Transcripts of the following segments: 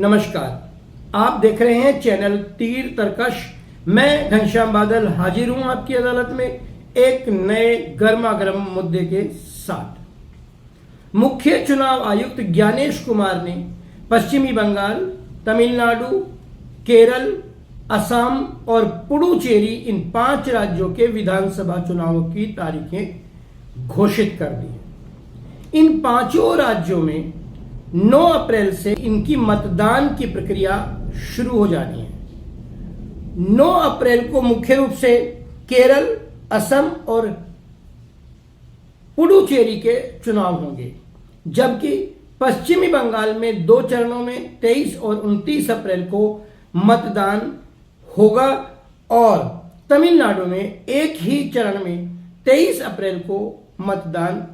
नमस्कार, आप देख रहे हैं चैनल तीर तर्कश। मैं घनश्याम बादल हाजिर हूं आपकी अदालत में एक नए गर्मा गर्म मुद्दे के साथ। मुख्य चुनाव आयुक्त ज्ञानेश कुमार ने पश्चिमी बंगाल, तमिलनाडु, केरल, असम और पुडुचेरी इन 5 राज्यों के विधानसभा चुनावों की तारीखें घोषित कर दी। इन 5 राज्यों में 9 अप्रैल से इनकी मतदान की प्रक्रिया शुरू हो जानी है। 9 अप्रैल को मुख्य रूप से केरल, असम और पुडुचेरी के चुनाव होंगे, जबकि पश्चिमी बंगाल में 2 चरणों में 23 और 29 अप्रैल को मतदान होगा और तमिलनाडु में एक ही चरण में 23 अप्रैल को मतदान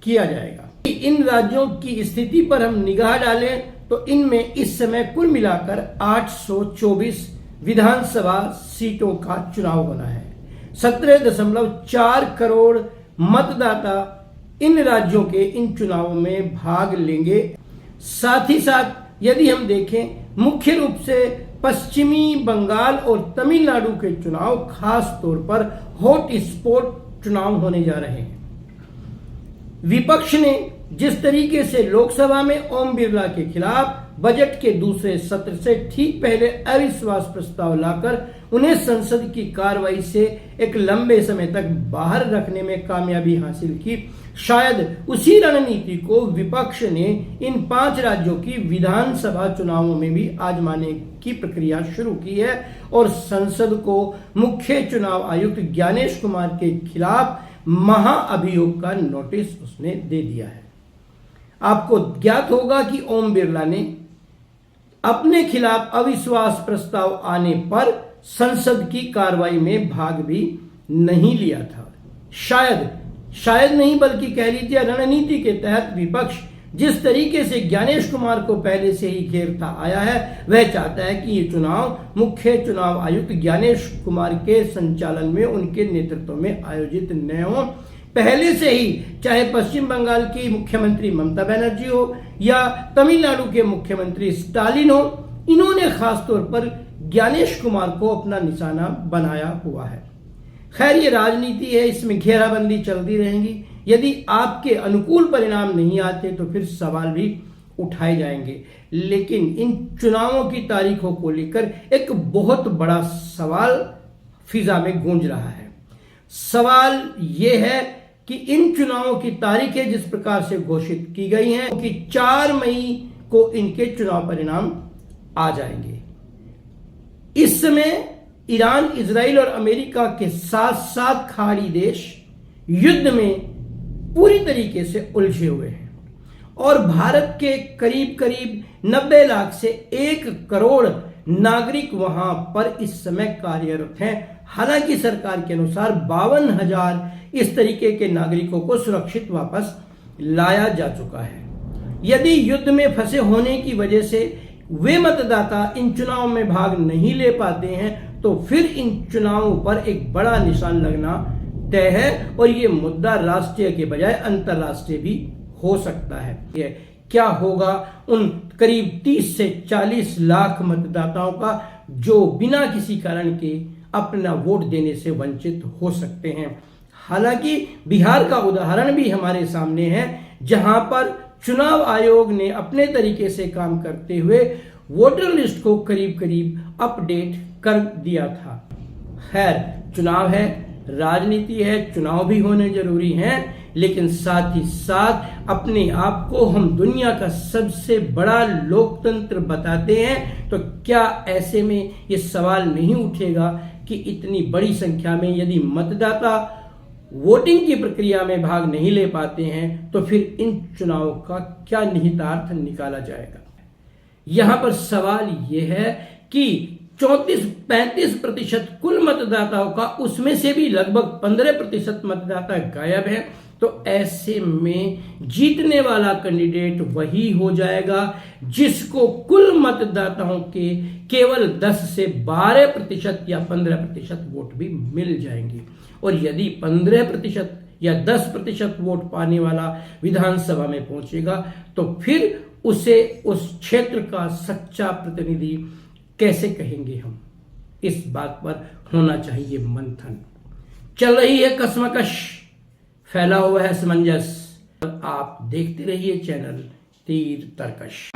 किया जाएगा। इन राज्यों की स्थिति पर हम निगाह डालें तो इनमें इस समय कुल मिलाकर 824 विधानसभा सीटों का चुनाव होना है। 17.4 करोड़ मतदाता इन राज्यों के इन चुनावों में भाग लेंगे। साथ ही साथ यदि हम देखें, मुख्य रूप से पश्चिमी बंगाल और तमिलनाडु के चुनाव खास तौर पर हॉट स्पॉट चुनाव होने जा रहे हैं। विपक्ष ने जिस तरीके से लोकसभा में ओम बिरला के खिलाफ बजट के दूसरे सत्र से ठीक पहले अविश्वास प्रस्ताव लाकर उन्हें संसद की कार्रवाई से एक लंबे समय तक बाहर रखने में कामयाबी हासिल की, शायद उसी रणनीति को विपक्ष ने इन 5 राज्यों की विधानसभा चुनावों में भी आजमाने की प्रक्रिया शुरू की है और संसद को मुख्य चुनाव आयुक्त ज्ञानेश कुमार के खिलाफ महाअभियोग का नोटिस उसने दे दिया है। आपको ज्ञात होगा कि ओम बिरला ने अपने खिलाफ अविश्वास प्रस्ताव आने पर संसद की कार्रवाई में भाग भी नहीं लिया था। शायद नहीं बल्कि कह लीजिए रणनीति के तहत विपक्ष जिस तरीके से ज्ञानेश कुमार को पहले से ही घेरता आया है, वह चाहता है कि ये चुनाव मुख्य चुनाव आयुक्त ज्ञानेश कुमार के संचालन में, उनके नेतृत्व में आयोजित न हो। पहले से ही चाहे पश्चिम बंगाल की मुख्यमंत्री ममता बनर्जी हो या तमिलनाडु के मुख्यमंत्री स्टालिन हो, इन्होंने खासतौर पर ज्ञानेश कुमार को अपना निशाना बनाया हुआ है। खैर, ये राजनीति है, इसमें घेराबंदी चलती रहेगी। यदि आपके अनुकूल परिणाम नहीं आते तो फिर सवाल भी उठाए जाएंगे, लेकिन इन चुनावों की तारीखों को लेकर एक बहुत बड़ा सवाल फिजा में गूंज रहा है। सवाल यह है कि इन चुनावों की तारीखें जिस प्रकार से घोषित की गई हैं कि 4 मई को इनके चुनाव परिणाम आ जाएंगे। इस समय ईरान, इजराइल और अमेरिका के साथ साथ खाड़ी देश युद्ध में पूरी तरीके से उलझे हुए हैं और भारत के करीब करीब 90 लाख से 1 करोड़ नागरिक वहां पर इस समय कार्यरत हैं। हालांकि सरकार के अनुसार 52,000 इस तरीके के नागरिकों को सुरक्षित वापस लाया जा चुका है। यदि युद्ध में फंसे होने की वजह से वे मतदाता इन चुनावों में भाग नहीं ले पाते हैं तो फिर इन चुनावों पर एक बड़ा निशान लगना तय है और ये मुद्दा राष्ट्रीय के बजाय अंतर्राष्ट्रीय भी हो सकता है। ये क्या होगा उन करीब 30 से 40 लाख मतदाताओं का जो बिना किसी कारण के अपना वोट देने से वंचित हो सकते हैं। हालांकि बिहार का उदाहरण भी हमारे सामने है, जहां पर चुनाव आयोग ने अपने तरीके से काम करते हुए वोटर लिस्ट को करीब करीब अपडेट कर दिया था। खैर, चुनाव है, राजनीति है, चुनाव भी होने जरूरी हैं, लेकिन साथ ही साथ अपने आप को हम दुनिया का सबसे बड़ा लोकतंत्र बताते हैं, तो क्या ऐसे में ये सवाल नहीं उठेगा कि इतनी बड़ी संख्या में यदि मतदाता वोटिंग की प्रक्रिया में भाग नहीं ले पाते हैं तो फिर इन चुनावों का क्या निहितार्थ निकाला जाएगा। यहां पर सवाल यह है कि 34-35% कुल मतदाताओं का, उसमें से भी लगभग 15% मतदाता गायब है, तो ऐसे में जीतने वाला कैंडिडेट वही हो जाएगा जिसको कुल मतदाताओं के केवल 10 से 12% या 15% वोट भी मिल जाएंगे। और यदि 15% या 10% वोट पाने वाला विधानसभा में पहुंचेगा तो फिर उसे उस क्षेत्र का सच्चा प्रतिनिधि कैसे कहेंगे हम? इस बात पर होना चाहिए मंथन। चल रही है कश्मकश, फैला हुआ है असमंजस। आप देखते रहिए चैनल तीर तर्कश।